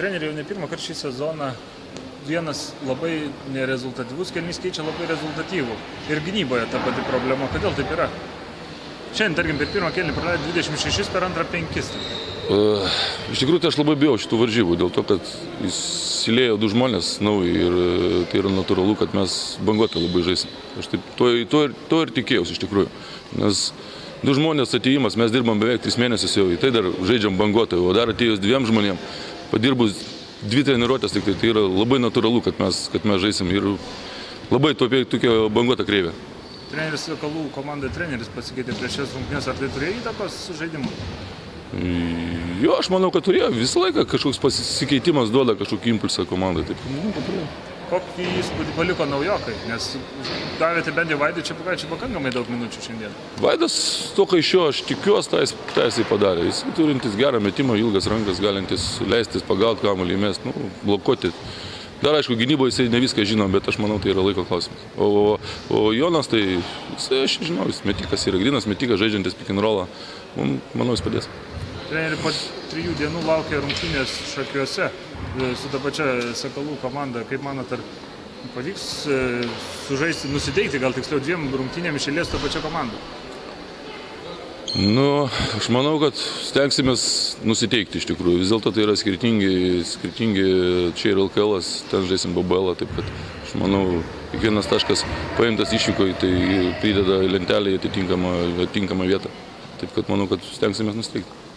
Treneri, jau ne pirmą kartą šį sezoną vienas labai nerezultatyvus kėlinys keičia labai rezultatyvų. Ir gynyboje ta pati problema. Kodėl taip yra? Šiandien, tarkim, per pirmą kėlinį praleido 26, per antrą 5. Iš tikrųjų, tai aš labai bijau šitų varžybų, dėl to, kad įsilėjo du žmonės nauji ir tai yra natūralu, kad mes banguotą labai žaisim. Aš taip, to ir tikėjausi iš tikrųjų. Nes du žmonės atėjimas, mes dirbam beveik 3 mėnesius jau, tai dar žaidžiam banguotą, o dar atėjus 2 žmonėm, padirbus 2 treniruotės, tai yra labai natūralu, kad mes žaisim ir labai tokia banguota kreivė. Treneris Sakalų komandai treneris pasikeitė prieš šias rungtynes, ar tai turėjo įtakos žaidimui? Jo, aš manau, kad turėjo. Visą laiką kažkoks pasikeitimas duoda kažkokį impulsą komandai. Taip, manau, kad turėjo. Kokį įspūdį paliko naujokai? Nes davėte bent jau Vaidui Čepukaičiui pakankamai daug minučių šiandien. Vaidas, to, kai iš jo aš tikiuosi, tą jisai padarė. Jis turintis gerą metimą, ilgas rankas, galintis leistis, pagauti kamuolį, įmesti, blokuoti. Dar aišku, gynyboje jisai ne viską žino, bet aš manau, tai yra laiko klausimas. O Jonas, tai jisai, aš žinau, jis metikas yra grynas, metikas žaidžiantis pick and rollą. Manau, jis padės. Treneri, po 3 dienų laukia rungtynės Šakiuose su ta pačia Sakalų komanda. Kaip manot, ar pavyks sužaisti, nusiteikti gal tiksliau 2 rungtynėm iš eilės tą pačią komandą? Aš manau, kad stengsimės nusiteikti iš tikrųjų. Vis dėlto tai yra skirtingi, čia ir LKL-as, ten žaisim BBL-ą, taip kad aš manau, kiekvienas taškas paimtas išvykoje, tai prideda lentelėje atitinkamą vietą. Taip kad manau, kad stengsimės nusiteikti.